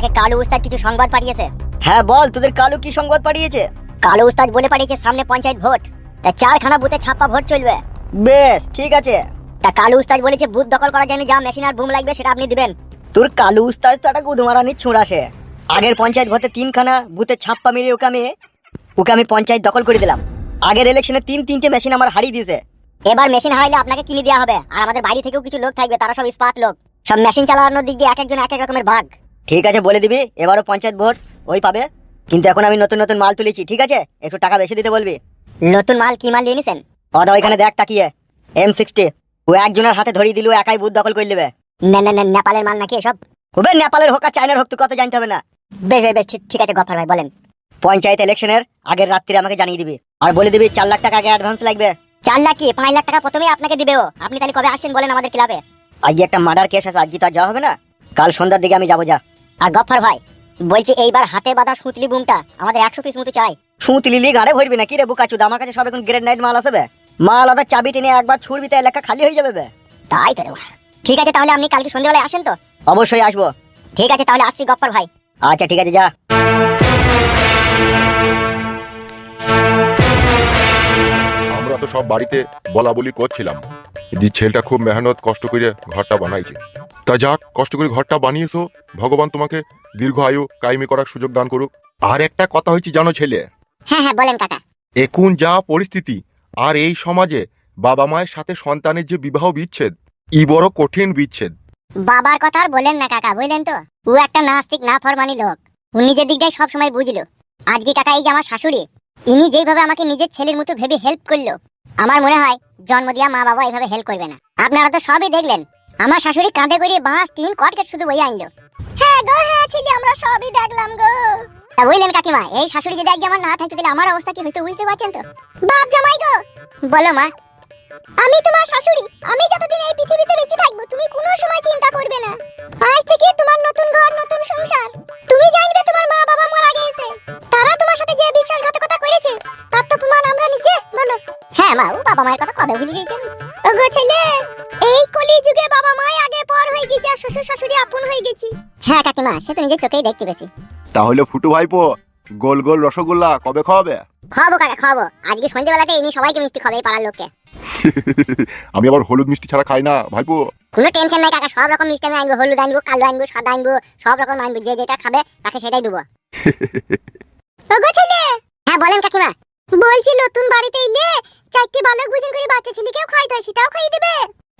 আপনাকে কালু উস্তাদ কিছু সংবাদ পাঠিয়েছে। হ্যাঁ বল, তোদের কালু কি সংবাদ পাঠিয়েছে? কালু উস্তাদ বলে পাঠিয়েছে সামনে পঞ্চায়েত ভোট, তা 4খানা বুথে ছাপ্পা ভোট চলবে। বেশ ঠিক আছে। তা কালু উস্তাদ বলেছে বুথ দখল করার জন্য যা মেশিন আর বুম লাগবে সেটা আপনি দিবেন। তোর কালু উস্তাদ তো একটা গুদমারানি ছুঁড়াছে। আগের পঞ্চায়েত ভোটে 3খানা বুথে ছাপ্পা মেরে ওকে আমি পঞ্চায়েত দখল করে দিলাম। আগের ইলেকশনে 3-3টে মেশিন আমার হারিয়ে দিয়েছে। এবার মেশিন হারাইলে আপনাকে কিনে দেওয়া হবে, আর আমাদের বাড়ি থেকেও কিছু লোক থাকবে, তারা সব ইস্পাত লোক, সব মেশিন চালানোর দিক দিয়ে এক একজন এক এক রকমের ভাগ। ঠিক আছে বলে দিবি, এবারও পঞ্চায়েত ভোট ওই পাবে। কিন্তু এখন আমি নতুন নতুন মাল তুলেছি, ঠিক আছে? একটু টাকা বেশি দিতে বলবি। নতুন মাল কি মাল নিয়ে নিছেন? ওটা ওইখানে দেখ তাকিয়ে, M60। ও একজনের হাতে ধরিয়ে দিল, একাই বুথ দখল করে নেবে। নেপালের মাল নাকি এসব? হবে নেপালের হোক আর চায়নার হোক, তুই কত জানতে হবে না। বেশ বেশ ঠিক আছে গফর ভাই বলেন। পঞ্চায়েত ইলেকশনের আগের রাত্রিরে আমাকে জানিয়ে দিবি, আর বলে দিবি 4 লাখ টাকা আগে অ্যাডভান্স লাগবে। 4 লাখ কি 5 লাখ টাকা প্রথমেই আপনাকে দিবে ও। আপনি তাহলে কবে আসেন বলেন আমাদের ক্লাবে? আজকে একটা মার্ডার কেস আছে, আজকে তো আর যাওয়া হবে না, কাল সন্ধ্যার দিকে আমি যাবো। যা। আর গফর ভাই বলছি এইবার হাতে বাঁধা সুতলি বুমটা আমাদের 100 পিস মতো চাই। সুতলিলি গাড়ে ভরবি না কি রে বুকাচুদ? আমার কাছে সব এখন গ্রেড নাইট মাল আছে বে। মাল আদা চাবি টেনে একবার ছুড়বি তো এলাকা খালি হয়ে যাবে বে। তাই তো রে। ঠিক আছে তাহলে আপনি কালকে সন্ধ্যাবেলায় আসেন তো? অবশ্যই আসবো। ঠিক আছে তাহলে আসছি গফর ভাই। আচ্ছা ঠিক আছে, যা। আমরা তো সব বাড়িতে বলা বলি করছিলাম যে ছেলেটা খুব মেহনত কষ্ট করে ঘরটা বানাইছে। তা যাক, কষ্ট করে ঘরটা বানিয়েছো, ভগবান তোমাকে দীর্ঘ আয়ু কায়েমি করার সুযোগ দান করুক। আর একটা কথা হচ্ছে জানো ছেলে, হ্যাঁ বলেন কাকা। এখন যা পরিস্থিতি, আর এই সমাজে বাবা মায়ের সাথে সন্তানের যে বিবাহ বিচ্ছেদ, ই বড় কঠিন বিচ্ছেদ। বাবার কথা আর বলেন না কাকা, বুঝলেন তো? ও একটা নাস্তিক না ফরমানি লোক, ও নিজের দিকটাই সবসময় বুঝলো। আজকে কাকা এই যে আমার শাশুড়ি, ইনি যেভাবে আমাকে নিজের ছেলের মতো ভেবে হেল্প করলো, আমার মনে হয় জন্ম দিয়া মা বাবা এইভাবে হেল্প করবে না। আপনারা তো সবই দেখলেন, আমার শাশুড়ি কাঁধে করে বাঁশ টিন কটকেট শুধু বই আনলো। হ্যাঁ গো হ্যাঁ ছেলে, আমরা সবই দেখলাম গো। তা বুঝলেন কাকিমা, এই শাশুড়ি যদি আজকে আমার না থাকতে দিলে আমার অবস্থা কি হইতো বুঝতে পারছেন তো? বাপ জামাই গো। বলো মা। আমি তোমার শাশুড়ি, আমি যতদিন এই পৃথিবীতে বেঁচে থাকবো তুমি কোনো সময় চিন্তা করবে না। আজ থেকে তোমার নতুন ঘর নতুন সংসার। তুমি জানবে তোমার মা বাবা মারা গেছে, তারা তোমার সাথে যে বিশ্বাসঘাতকতা করেছে তার তো প্রমাণ আমরা নিজে। বলো। হ্যাঁ মা, ও বাবা মায়ের কথা কবে ভুলে গেছেন? ওগো ছেলে, এই কলি যুগে বাবা মাই আগে পর হয়ে গেছে আর শ্বশুর শাশুড়ি আপন হয়ে গেছে। হ্যাঁ কাকিমা, সে তো নিজের চোখেই দেখতে পেয়েছি। তাহলে ফুটু ভাইপো, গোল গোল রসগোল্লা কবে খাওয়াবে? খাওয়াবো কাকা খাওয়াবো, আজকে সন্ধ্যেবেলাতে ইনি সবাইকে মিষ্টি খাবে এই পাড়ার লোককে। আমি আবার হলুদ মিষ্টি ছাড়া খাই না ভাইপো। কোনো টেনশন নাই কাকা, সব রকম মিষ্টি আমি আনবো, হলুদ আনবো, কালো আনবো, সাদা আনবো, সব রকম আনবো, যে যেটা খাবে তাকে সেটাই দেবো। ওগো ছেলে। হ্যাঁ বলেন কাকিমা। বলছি নতুন বাড়িতে এলে 4টি বালক ভোজন করে বাচ্চা ছেলেকেও খাইতে হয়, সেটাও খাইয়ে দেবে?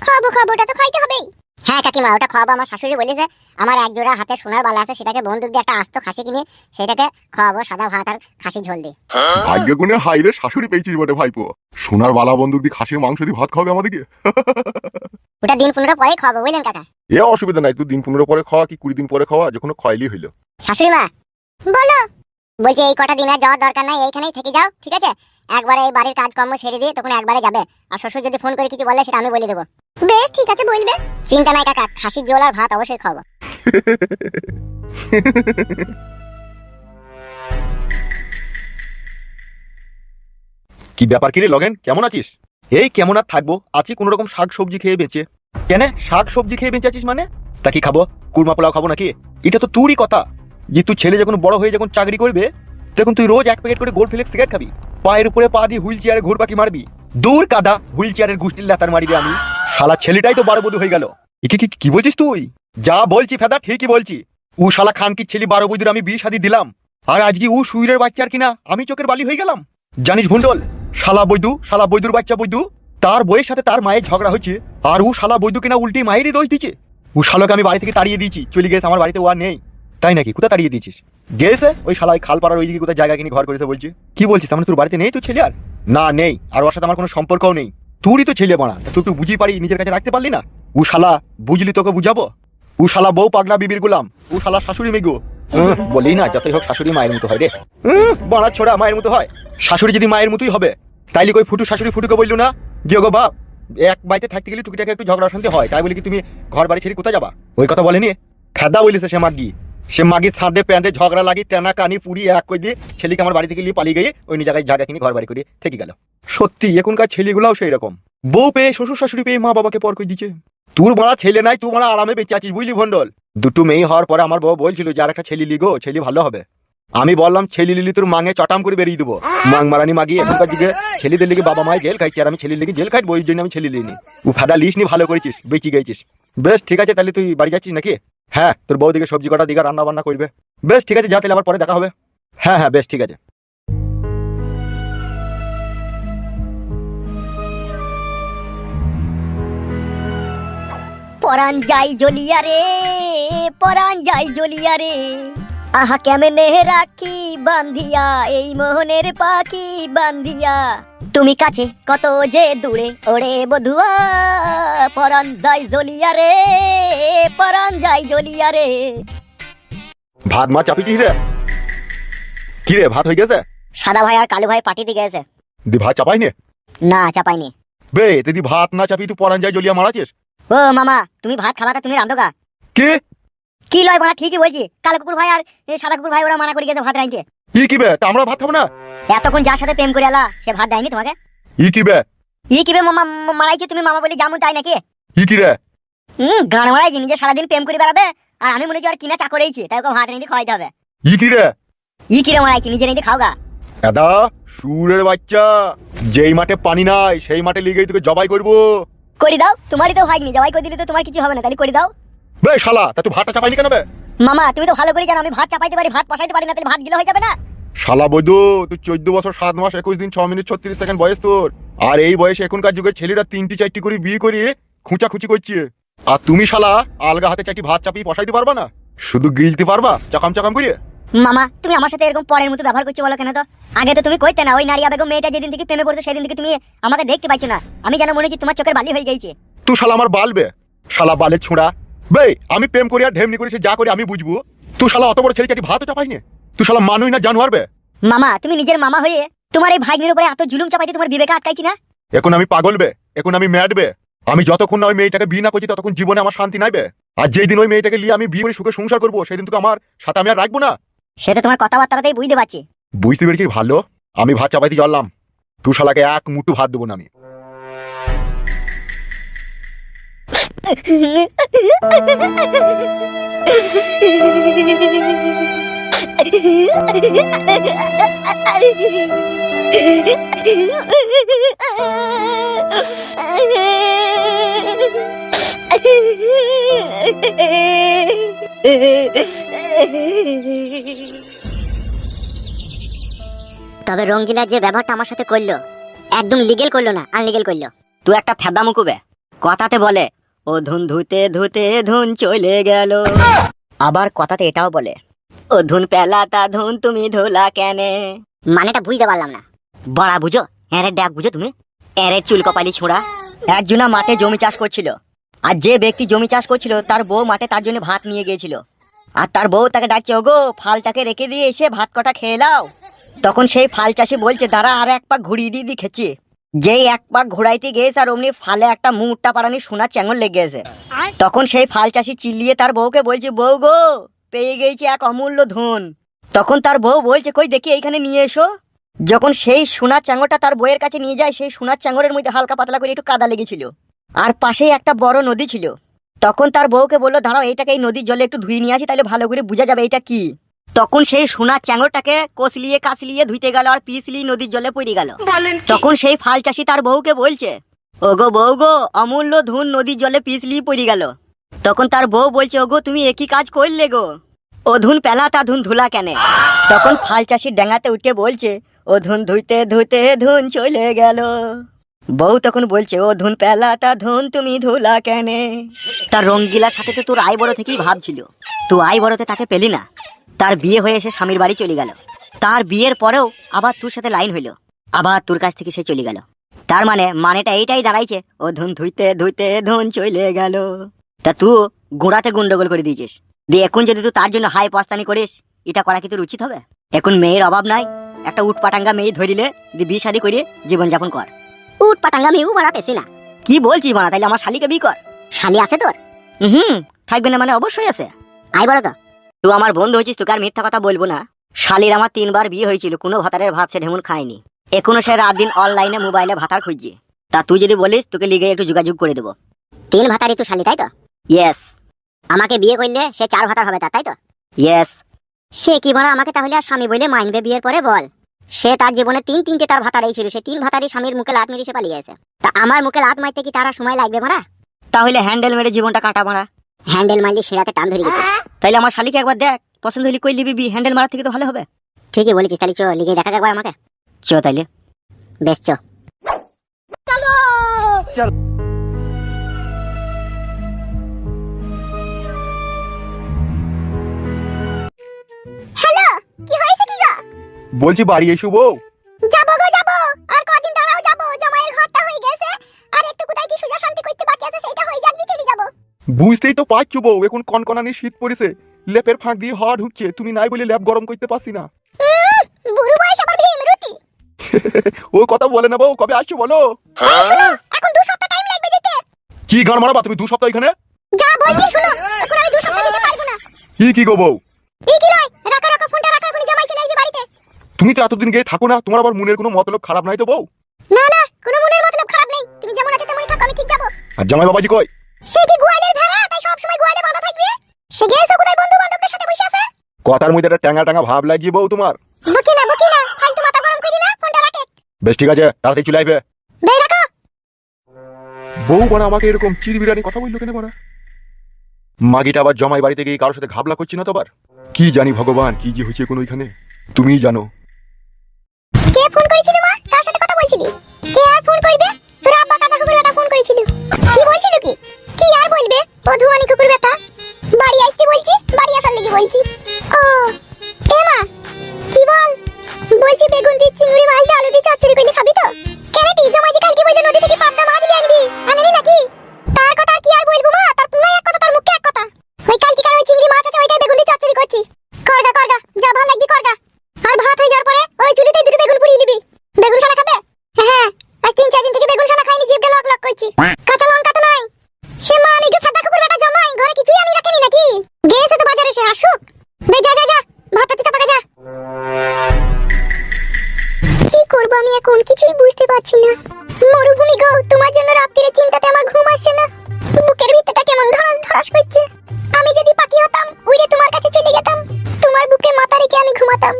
খাবো ওটা তো খাইতে হবেই। হ্যাঁ কাকিমা, ওটা খাওয়াবো। আমার শাশুড়ি বলেছে আমার এক জোড়া হাতে সোনার বালা আছে, সেটাকে বন্দুক দিয়ে একটা আস্ত খাসি কিনে সেটাকে খাওয়াবো সাদা ভাত আর খাসি ঝোল দিয়ে। ভাগ্য গুণে হাইরে শাশুড়ি পেয়েছিস বটে ভাইপো, সোনার বালা বন্দুক দিয়ে খাসির মাংস দিয়ে ভাত খাওয়াবে আমাদেরকে। ওটা দিন 15 পরে খাওয়াবো, বুঝলেন কাকা? এ অসুবিধা নাই, তুই দিন 15 পরে খাওয়া কি 20 দিন পরে খাওয়া, যখন খাইলেই হইলো। শাশুড়ি মা বলো। বলছি এই কটা দিন আর যাওয়ার দরকার নাই, এইখানেই থেকে যাও, ঠিক আছে? একবারে এই বাড়ির কাজকর্ম সেরে দিয়ে তখন একবারে যাবে। আর শ্বশুর যদি ফোন করে কিছু বলে সেটা আমি বলে দেবো। বেশ ঠিক আছে বলবে, চিন্তা নাই কাকা, খাসির ঝোল আর ভাত অবশ্যই খাওয়াবো। কি ব্যাপার কি রে লগেন, কেমন আছিস? এই কেমন আর থাকবো, আছি কোন রকম শাক সবজি খেয়ে বেঁচে। কেন শাক সবজি খেয়ে বেঁচে আছিস মানে? তা কি খাবো, কুরমা পোলাও খাবো নাকি? এটা তো তোরই কথা যে তুই ছেলে যখন বড় হয়ে যখন চাকরি করবে তখন তুই রোজ 1 প্যাকেট করে গোল্ড ফ্লেক্স সিগারেট খাবি, পায়ের উপরে পা দিয়ে হুইল চেয়ারে ঘুরপাকি মারবি। দূর কাদা, হুইল চেয়ারের গুষ্টির লাতার মারিবে আমি। শালা ছেলেটাই তো 12 বধূ হয়ে গেল। কি বলছিস তুই? যা বলছি ফেদা ঠিকই বলছি। ও শালা খানকির ছেলে 12 বধূর আমি বিয়ে শাদী দিলাম, আর আজকে ও সুইরের বাচ্চার কিনা আমি চোখের বালি হয়ে গেলাম। জানিস ভুন্ডল, শালা বৈদুর বাচ্চা বৈদু, তার বইয়ের সাথে তার মায়ের ঝগড়া হচ্ছে, আর ও শালা বৈদু কিনা উল্টি মায়েরই দোষ দিচ্ছে। ও শালাকে আমি বাড়ি থেকে তাড়িয়ে দিয়েছি, চলে গেছে, আমার বাড়িতে ও আর নেই। তাই নাকি? কোথায় তাড়িয়ে দিয়েছিস? গেছে ওই শালা ওই খালপাড়ার ওইদিকে কোথায় জায়গা কিনে ঘর করেছে বলছি। কি বলছিস, তার মানে তোর বাড়িতে নেই তোর ছেলে? আর না নেই, আর ওর সাথে আমার কোনো সম্পর্কও নেই। তুই তো ছেলে বানা, তুই একটু বুঝি পারি নিজের কাছে রাখতে পারলি না? ও শালা বুঝলি তোকে বুঝাবো। ও শালা বউ পাগলা বিবির গোলাম, ও শালা শাশুড়ি মেগো। বলি না যতই হোক শাশুড়ি মায়ের মতো হয় রে। বাড়া ছোড়া মায়ের মতো হয়। শাশুড়ি যদি মায়ের মতোই হবে তাইলে কই ফুটু শাশুড়ি ফুটুকে বললো না যে গো বাপ এক বাড়িতে থাকতে গেলে টুকিটাকে একটু ঝগড়া অশান্তি হয়, তাই বলি কি তুমি ঘর বাড়ি ছেড়ে কোথায় যাবা? ওই কথা বলেনি? ফেদা বলিছে সে মাগি ছাদে প্যাঁদে ঝগড়া লাগি তেনা কানি পুরি এক কই দিয়ে ছেলেকে আমার বাড়ি থেকে নিয়ে পালিয়ে গিয়ে ওই জায়গায় জায়গা কিনে ঘর বাড়ি করে থেকে গেল। সত্যি এখনকার ছেলেগুলাও সেই রকম, বউ পেয়ে শ্বশুর শাশুড়ি পেয়ে মা বাবাকে পর করে দিচ্ছে। তোর বড়া ছেলে নাই, তুই বড়া আরামে বেঁচে আছিস বুঝলি ভন্ডল। দুটো মেয়ে হওয়ার পরে আমার বউ বলছিল যে আর একটা ছেলে লিগো, ছেলে ভালো হবে। আমি বললাম ছেলে লিলি তোর মাঙে চটাম করে বেরিয়ে দেবো। মাং মারানি মাগি এখনকার দিকে ছেলেদের লিগে বাবা মায় জেল খাইছে, আর আমি ছেলের লিগে জেল খাইবো, ওই জন্য আমি ছেলে লিনি। ও ফাদা লিস নি, ভালো করেছিস, বেঁচে গেছিস। বেশ ঠিক আছে, তাহলে তুই বাড়ি যাচ্ছিস নাকি? হ্যাঁ, তোর বউ দিকে সবজি কটা দিকে রান্না বান্না করবে। বেশ ঠিক আছে, যা, তাহলে আবার পরে দেখা হবে। হ্যাঁ হ্যাঁ, বেশ ঠিক আছে। পরাণ যাই জ্বলিয়া রে, পরাণ যাই জ্বলিয়া রে, আহা কেমনে রাখি বান্ধিয়া এই মোহনের পাখি বান্ধিয়া, তুমি কাছে কত যে দূরে ওরে বধুয়া, পরাণ যাই জ্বলিয়া রে, পরাণ যাই জ্বলিয়া রে। ভাত মা চাপিছিস রে? কি রে, ভাত হয়ে গেছে? সাদা ভাই আর কালু ভাই পার্টিতে গেছে। দি ভাত চাপাইনি? না চাপাইনি। বে দিদি ভাত না চাপি তুই পরান যায় জ্বলিয়া মারাছিস? ও মামা, তুমি ভাত খাবাটা তুমি রান্ধোগা? কি কি লয় বলা, ঠিকই বলছি। কালো কুকুর ভাই আর সাদা কুকুর ভাই ওরা মানা করে গেছে ভাত রাঁধতে। কি বে, তা আমরা ভাত খাবো না? এতক্ষণ যার সাথে প্রেম করে এলা সে ভাত দেয়নি তোমাকে? কি বে? কি বে মামা মারাইছে, তুমি মামা বলে জামু তাই নাকি? কি রে? গান মারাইছি, নিজে সারাদিন প্রেম করে বেড়াবে, আর আমি মনে হচ্ছে আর কিনা চাকরেইছি, তাই ওকে ভাত রেঁধে খাওয়াইতে হবে। কি রে? কি রে মারাইছি, নিজে রেঁধে খাওগা। দাদা সুরের বাচ্চা, যেই মাঠে পানি নাই সেই মাঠে লিগেই তোকে জবাই করবো। করে দাও, তোমারই তো ভাগ্নি, জবাই করে দিলে তো তোমার কিছু হবে না, তাহলে করে দাও। বে শালা, তা তুই ভাতটা চাপাইনি কেন বে? মামা তুমি তো ভালো করে জানো আমি ভাত চাপাইতে পারি, ভাত বসাইতে পারি না, তাহলে ভাত গিলে হয়ে যাবে না? শালা বৈদু, তুই 14 বছর 7 মাস 21 দিন 6 মিনিট 36 সেকেন্ড বয়স তোর। আর এই বয়সে এখনকার যুগের ছেলেরা 3টি 4টি করে বিয়ে করে খুঁচাখুচি করছে। আর তুমি শালা আলগা হাতে 4টি ভাত চাপিয়ে বসাইতে পারবা না, শুধু গিলতে পারবা চাকাম চাকাম করে। মামা তুমি আমার সাথে এরকম পরের মতো ব্যবহার করছো বলো কেন? তো আগে তো তুমি কইতে না, ওই নারী বেগম মেয়েটা যেদিন থেকে প্রেমে পড়তো সেদিন থেকে তুমি আমাকে দেখতে পাইছো না, আমি যেন মনে হচ্ছে তোমার চোখের বালি হয়ে গেছে। তুই শালা আমার বালবে, শালা বালের ছোঁড়া। বে আমি প্রেম করি আর ঢেমনি করেছি যা করে আমি বুঝবো। তুই শালা অত বড় ছেলে 4টি ভাতও চাপাইনি? তুই শালা মানুষ না জানোয়ার বে? মামা তুমি নিজের মামা হয়ে তোমার এই ভাগ্নির উপরে এত জুলুম চাপাইতে তোমার বিবেকে আটকাইছি না? এখন আমি পাগল বে, এখন আমি ম্যাড বে। আমি যতক্ষণ না ওই মেয়েটাকে বিয়ে না করছি ততক্ষণ জীবনে আমার শান্তি নাই বে। আর যেই দিন ওই মেয়েটাকে নিয়ে আমি বিয়ে করে সুখে সংসার করবো সেদিন তোকে আমার সাথে আমি আর রাখবো না। সেটা তোমার কথাবার্তাতেই বুঝতে পারছি। বুঝতে পেরেছিস ভালো, আমি ভাত চাপাইতে চললাম। তুই শালাকে এক মুঠো ভাত দেবো না আমি। তবে রঙ্গিলা যে ব্যবহারটা আমার সাথে করলো একদম লিগেল করলো না, আনলিগেল করলো। তুই একটা ফেদা মুকুবে, কথাতে বলে ও ধুন ধুতে ধুতে ধুন চলে গেল, আবার কথাতে এটাও বলে ও ধুন পেলাতা ধুন তুমি ধোলা কেনে। মানেটা বুঝতে পারলাম না। বড়া বুঝো, এরের ডাক বুঝো তুমি? এরের চুল কপালি ছোঁড়া। একজনা মাঠে জমি চাষ করছিল, আর যে ব্যক্তি জমি চাষ করছিল তার বউ মাঠে তার জন্য ভাত নিয়ে গিয়েছিল, আর তার বউ তাকে ডাকছে ওগো ফালটাকে রেখে দিয়ে এসে ভাত কটা খেয়ে নাও। তখন সেই ফাল চাষি বলছে দাঁড়া আর এক পাক ঘুরিয়ে দিয়ে খেছি। যেই এক পাক ঘোরাইতে গেছে আর অমনি ফালে একটা মুখটা পারানি সোনা চ্যাঙল লেগে গেছে। তখন সেই ফাল চাষি চিল্লিয়ে তার বউকে বলছে বউ গো পেয়ে গেছি এক অমূল্য ধন। তখন তার বউ বলছে কই দেখি এইখানে নিয়ে এসো। যখন সেই সোনার চাঙরটা তার বউয়ের কাছে নিয়ে যায়, সেই সোনার চাঙরের মধ্যে হালকা পাতলা করে একটু কাদা লেগেছিল, আর পাশেই একটা বড় নদী ছিল। তখন তার বউকে বললো দাঁড়াও এইটাকে এই নদীর জলে একটু ধুয়ে নিয়ে আসি, তাহলে ভালো করে বোঝা যাবে এটা কি। তখন সেই সোনার চাঙরটাকে কষলিয়ে কাছলিয়ে ধুইতে গেল আর পিছলিয়ে নদীর জলে পড়ে গেল। তখন সেই ফাল চাষি তার বউকে বলছে ওগো বউ গো অমূল্য ধন নদীর জলে পিছলিয়ে পড়ে গেল। তখন তার বউ বলছে ওগো তুমি একই কাজ করলে গো, ও ধুন পেলা তা ধুন ধুলা কেনে। তখন ফাল চাষির ডেঙ্গাতে উঠে বলছে ও ধুন ধুইতে ধুইতে ধুন চলে গেল। বউ তখন বলছে ও ধুন পেলা তা ধুন তুমি ধুলা কেনে। তার রঙ্গিলার সাথে তো তোর আই বড় থেকেই ভাবছিল, তুই আই বড়তে তাকে পেলি না। তার বিয়ে হয়ে এসে স্বামীর বাড়ি চলে গেল, তার বিয়ের পরেও আবার তোর সাথে লাইন হইলো, আবার তোর কাছ থেকে সে চলে গেল। তার মানেটা এইটাই দাঁড়াইছে ও ধুন ধুইতে ধুইতে ধুন চলে গেল। তা তুই গোড়াতে গন্ডগোল করে দিয়েছিস, দিয়ে এখন যদি তুই তার জন্য হাই পাস্তানি করিস, এটা করা কি তোর উচিত হবে? এখন মেয়ের অভাব নাই, একটা উটপাটাঙ্গা মেয়ে ধরিলে দিয়ে বিয়ে শাদী করে জীবনযাপন কর। উট পাটাঙ্গা মেয়েও বাড়া পেছি না। কি বলছিস বানা, তাইলে আমার শালিকে বিয়ে কর। শালি আছে তোর? থাকবে না মানে অবশ্যই আছে। আই বড় তো তুই আমার বন্ধু হয়েছিস, তোকে আর মিথ্যা কথা বলবো না। শালির আমার 3বার বিয়ে হয়েছিল, কোনো ভাতারের ভাত সে ঢেমুন খায়নি, এখনো সে রাত দিন অনলাইনে মোবাইলে ভাতার খুঁজছে। তা তুই যদি বলিস তোকে লিগে একটু যোগাযোগ করে দেবো। 3 ভাতারি তো শালি তাই তো? ইয়েস। আমাকে বিয়ে করলে সে 4 ভাতার হবে তাই তো? ইয়েস। সে কি বড় আমাকে তাহলে আর স্বামী বলে মানবে বিয়ের পরে বল? সে তার জীবনে 3-3টে তার ভাতারাই ছিল, সে 3 ভাতারই স্বামীর মুখে লাত মেরে সে পালিয়ে গেছে। তা আমার মুখে লাত মারতে কি তার আর সময় লাগবে মারা? তাহলে হ্যান্ডেল মেরে জীবনটা কাটা মারা। হ্যান্ডেল মারলে সেরাতে টান ধরে গেছে। তাইলে আমার শালিকে একবার দেখ, পছন্দ হলে কই লিবি, হ্যান্ডেল মারা থেকে তো ভালো হবে। ঠিকই বলেছিস, তাহলে চো লিখে দেখা একবার আমাকে। চো তাইলে। বেশ চো। হ্যালো, কি হয়েছে কি গো? বলছি বাড়ি এসো বউ। যাবো গো যাবো, আর কদিন দাঁড়াও যাবো, জামাইয়ের ঘরটা হয়ে গেছে, আর একটু কোথায় কি সুজা শান্তি করতে বাকি আছে সেটা হয়ে যাক দিয়ে চলে যাবো। বুঝতেই তো পারছো বউ, এখন কনকনানি শীত পড়েছে, লেপের ফাঁক দিয়ে হাওয়া ঢুকছে, তুমি নাই বলে ল্যাপ গরম করতে পারছি না। বুড়ো বয়স আবার ভীম রুটি। ও কথা বলে না বউ, কবে আসছো বলো। এই শোনো, এখন 2 সপ্তাহ টাইম লাগবে যেতে। কি গান মারাবা তুমি 2 সপ্তাহ এখানে? যা বলছি শোনো, এখন আমি 2 সপ্তাহ যেতে পারবো না। কি গো বউ? এই কি লয়, রাখো রাখো ফোনটা রাখো, এখন জামাই চলে আসবে বাড়িতে। তুমি তো এতদিন গিয়ে থাকো না, তোমার আবার মনের কোনো মতলব খারাপ নাই তো বউ? না না, কোনো মনের মতলব খারাপ নেই, তুমি যেমন আছো তেমনই থাকো, আমি ঠিক যাবো। আর জামাই বাবাজি কই? সে কি গোয়ালের ভেড়া, তাই সব সময় গোয়ালে বাঁধা থাকবে? সে গেছে কোথায় বন্ধু বান্ধবদের সাথে বসে আছে। কথার মধ্যে একটা ট্যাঙ্গা ট্যাঙ্গা ভাব লাগিয়ে বউ তোমার। বকি না ফালতু মাথা গরম করি না, ফোনটা রাখে। বেশ ঠিক আছে, তাড়াতাড়ি চলে আসবে। বেই রাখো। বউ বনা আমাকে এরকম চিরবিরানি কথা বললো কেন বড়া? মাগিটা আবার জমাই বাড়িতে গিয়ে কারোর সাথে ঘাবলা করছি না তো আবার? কি জানি ভগবান, কি যে হয়েছে কোনো এখানে, তুমিই জানো। কে ফোন করেছিল মা? কার সাথে কথা বলছিলি? কে আর ফোন করবে? তোর আব্বা কাকা কুকুর বেটা ফোন করেছিল। কি বলছিল কি? কি আর বলবে? অধুয়ানি কুকুর বেটা। বাড়ি আসতে বলছি, বাড়ি আসার লাগি বলছি। ও এ মা, কি বল? বলছি বেগুন দিয়ে চিংড়ি মাছ দিয়ে আলু দিয়ে চচ্চড়ি করলে খাবি তো? কেন টি জমাই কালকে বললো নদী থেকে পাবদা মাছ নিয়ে আনবি, আনবি নাকি? তার কথা কি আর বলবো মা, তার পুনাই এক কথা তার মুখে এক কথা। ওই কালকে কার ওই চিংড়ি মাছ আছে, ওইটাই বেগুন দিয়ে চচ্চড়ি করছি। করগা যা ভালো লাগবে করগা। আর ভাত হয়ে যাওয়ার পরে ওই চুলিতে 2টো বেগুন পুড়িয়ে নিবি। বেগুন ছানা খাবে? হ্যাঁ, আজ 3-4 দিন থেকে বেগুন ছানা খাইনি, জিভটা লক লক করছি। কাঁচা লঙ্কা তো নাই। সে মা আমি ফাটা কুকুর বেটা জমাই ঘরে কিছুই আনি রাখেনি নাকি? গেছে তো বাজারে, সে আসুক। বে যা ভাতটা তো চাপা যা। কি করব আমি এখন কিছুই বুঝতে পারছি না। মরুভূমি গো, তোমার জন্য রাত্রিরে চিন্তাতে আমার ঘুম আসছে না। বুকের ভিতরটা কেমন ধড়াস করছে। আমি যদি পাখি হতাম, উড়ে তোমার কাছে চলে যেতাম, তোমার বুকে মাথা রেখে আমি ঘুমাতাম।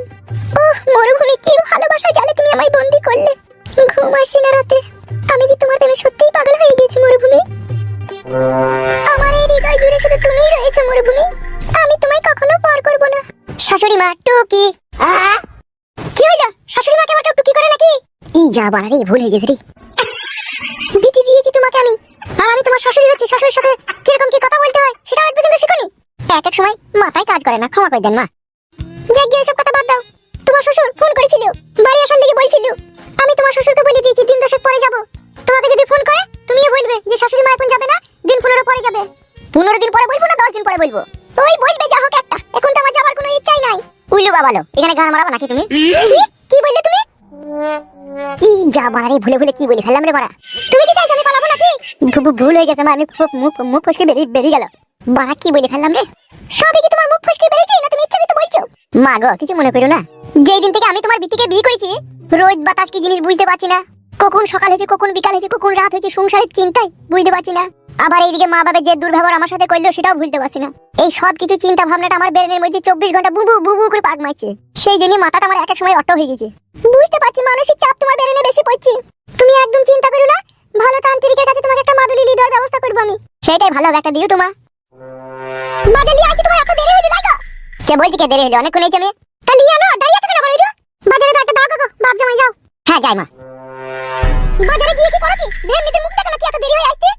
ওহ মরুভূমি, কি ভালোবাসা জালে তুমি আমায় বন্দি করলে। ঘুম আসছে না রাতে, আমি যে তোমার প্রেমে সত্যিই পাগল হয়ে গেছি মরুভূমি। আমার এই হৃদয় জুড়ে শুধু তুমিই রয়েছো মরুভূমি, আমি তোমায় কখনো পার করব না। শাশুড়ি মা টুকি। কি হইলো? শাশুড়ি মাকে আবার টুকি করে নাকি? ই যা বাড়ারে, ভুল হয়ে গেছে রে। বিটি দিয়েছি তোমাকে আমি, আর আমি তোমার শাশুড়ি হচ্ছি। শাশুড়ির সাথে কিরকম কি কথা বলতে হয় সেটা আজ পর্যন্ত শিখনি। এক সময় মাথায় কাজ করে না, ক্ষমা করে দেন মা। যাক গিয়ে সব কথা বাদ দাও। তোমার শ্বশুর ফোন করেছিল, বাড়ি আসার লেগে বলছিল। আমি তোমার শ্বশুরকে বলে দিয়েছি দিন 10 পরে যাব। তোমাকে যদি ফোন করে তুমিও বলবে যে শাশুড়ি মা এখন যাবে না, দিন 15 পরে যাবে। 15 দিন পরে বলবো না 10 দিন পরে বলবো? ওই বলবে যা হোক একটা, এখন তো আমার যাবার কোনো ইচ্ছাই নাই। উইলু বাবালো, এখানে গান মারাবা নাকি তুমি? কি বললে তুমি? ই যা বাড়ারে, ভুলে কি বলি ফেললাম রে বাড়া। তুমি কি চাইছো আমি পালাবো নাকি? ভুল হয়ে গেছে মা, আমি মুখ ফসকে বেরিয়ে গেল। বাড়া কি বলে ফেললাম রে? সবই কি তোমার মুখ ফসকে বেরিয়েছে না তুমি ইচ্ছাকৃত বলছো? মা গো কিছু মনে করো না, যেই দিন থেকে আমি তোমার বিটিকে বিয়ে করেছি, রোজ বাতাস কি জিনিস বুঝতে পারছি না। কখন সকাল হয়েছে, কখন বিকাল হয়েছে, কখন রাত হয়েছে, সংসারের চিন্তায় বুঝতে পারছি না। আবার এইদিকে মা বাবার যে দুর্ব্যবহার আমার সাথে করলো সেটাও ভুলতে পারছি না। এই সব কিছু চিন্তা ভাবনাটা আমার ব্রেনের মধ্যে 24 ঘন্টা বুবু করে পাক মারছে। সেই জন্য মাথাটা আমার এক সময় অটো হয়ে গেছে। বুঝতে পারছি মানসিক চাপ তোমার ব্রেনে বেশি পড়ছে। তুমি একদম চিন্তা করো না, ভালো তান্ত্রিকের কাছে তোমাকে একটা মাদুলি লিডার ব্যবস্থা করব আমি। সেটাই ভালো হবে, একটা দিও তোমা। মাদুলি আজকে তোমার এত দেরি হলো লাগা? কে বলছি কে দেরি হলো? অনেকক্ষণ হয়েছে আমি। তাহলে ইয়া না দাঁড়িয়ে আছো কেন বলো এটা? বাজারে একটা দাও গো, বাপ জামাই যাও। হ্যাঁ যাই মা। বাজারে গিয়ে কি করো কি? ঢেমনিদের মুখ দেখো না কি এত দেরি হয়ে আসছে?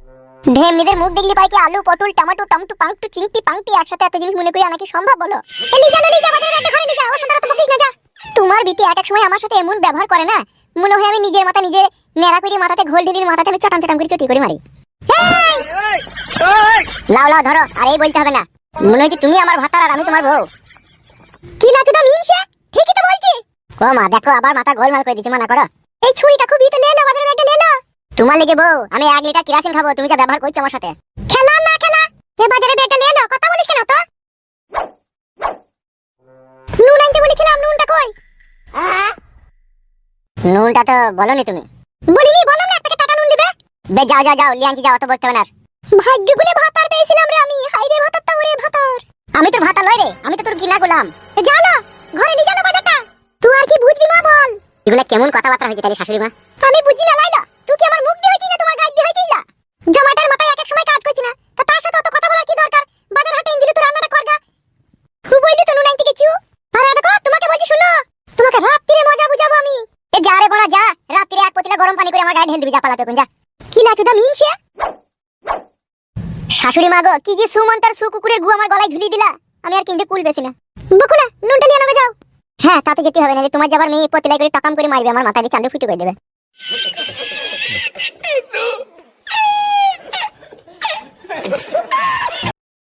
ঢেমনিদের মুখ দেখলি পাই কি আলু পটল টমেটো টমেটো পাংটু চিংটি পাংটি একসাথে এত জিনিস মনে করি আনা কি সম্ভব বলো? লিজা বাজারে একটা ঘরে লিজা, ও সুন্দর তো বকিস না যা। তোমার বিটি এক সময় আমার সাথে এমন ব্যবহার করে না, মনে হয় আমি নিজের মাথা নিজে নেড়া করে মাথাতে ঘোল ঢেলির মাথাতে আমি চটাম করে চটি করে মারি। লাও ধরো, আর এই বলতে হবে না, মনে হচ্ছে তুমি আমার ভাতার আর আমি তোমার বউ। কি লাচুদা মিনছে? ঠিকই তো বলছি। ও মা দেখো আবার মাথা গোলমাল করে দিচ্ছে, মানা করো। এই ছুরিটা খুবই তো লেলো, বাজারে একটা লেলো। তোমার লেগে বউ আমি 1 লিটার কেরাসিন খাবো, তুমি যা ব্যবহার করছো আমার সাথে। খেলা না খেলা, এ বাজারে একটা লেলো, কথা বলিস কেন তো? নুন আনতে বলেছিলাম, নুনটা কই? নুনটা তো বলনি তুমি। বলিনি, বললাম না 1 প্যাকেট টাটা নুন নেবে। বে যাও লিয়াঙ্কি যাও, তো বলতে হবে না। ভাগ্য গুনে ভাত আর পেয়েছিলাম রে আমি, হাই রে ভাতটা ওরে ভাতার। আমি তোর ভাতা লয় রে, আমি তো তোর কিনা গোলাম। জানো ঘরে নিয়ে যাও বাজারটা। তুই আর কি বুঝবি মা বল। এগুলা কেমন কথাবার্তা হয়েছে তাহলে শাশুড়ি মা? আমি বুঝি না লাইলা, তুই কি আমার মুখ দিয়ে হইছিস না তোমার গায়ে দিয়ে হইছিস? জমাটার মাথায় এক এক সময় কাজ করছিস না, তা তার সাথে অত কথা বলার কি দরকার? বাজার হাটে দিলে তো রান্নাটা করগা। তুই বললি তো নুন আনতে কিছু। আরে দেখো তোমাকে বলছি শুনো, তোমাকে রাত্রিরে মজা বুঝাবো আমি। এ যা রে বড়া যা, রাত্রিরে এক পাতিলা গরম পানি করে আমার গায়ে ঢেল দিবি, যা পালাতে কোন যা। কি লাটুদা মিনছে? শাশুড়ি মা গো, কি যে সুমন্তার সুকুকুরের গু আমার গলায় ঝুলিয়ে দিলা, আমি আর কিনতে কুল বেশি না। বকু না, নুনটা লিয়ে নাও যাও। হ্যাঁ তাতে যেতে হবে, নাহলে তোমার যাবার মেয়ে পতিলাই করে টাকাম করে মারবে, আমার মাথায় চাঁদে ফুটে করে দেবে।